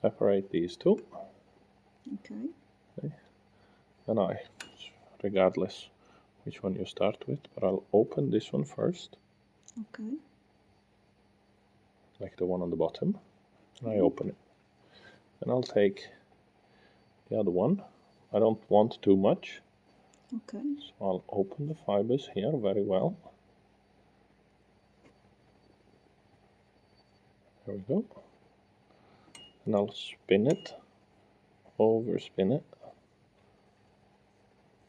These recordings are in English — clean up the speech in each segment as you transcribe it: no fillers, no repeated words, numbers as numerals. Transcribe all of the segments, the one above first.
separate these two. Okay. And regardless which one you start with, but I'll open this one first. Okay. Like the one on the bottom. And I open it. And I'll take the other one. I don't want too much. Okay. So I'll open the fibers here very well. There we go. And I'll spin it, overspin it.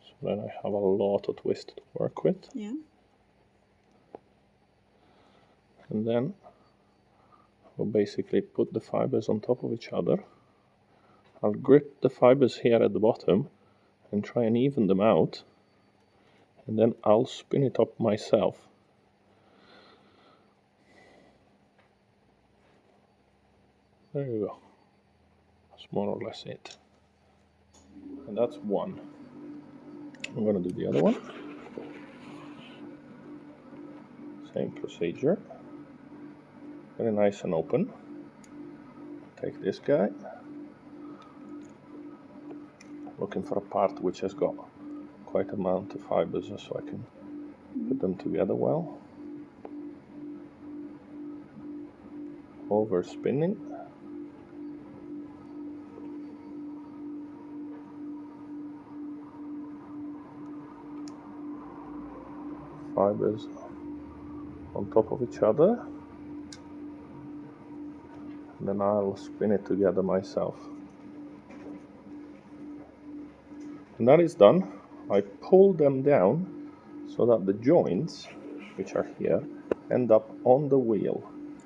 So then I have a lot of twist to work with. Yeah. And then I'll basically put the fibers on top of each other. I'll grip the fibers here at the bottom and try and even them out. And then I'll spin it up myself. There you go. That's more or less it. And that's one. I'm going to do the other one. Same procedure. Very nice and open. Take this guy. Looking for a part which has got quite an amount of fibers so I can put them together well. Over spinning. Fibers on top of each other. And then I'll spin it together myself. And that is done. I pull them down so that the joints, which are here, end up on the wheel.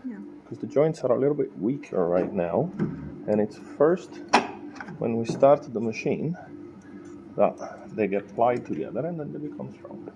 Yeah. Because the joints are a little bit weaker right now, and it's first when we start the machine that they get plied together and then they become strong.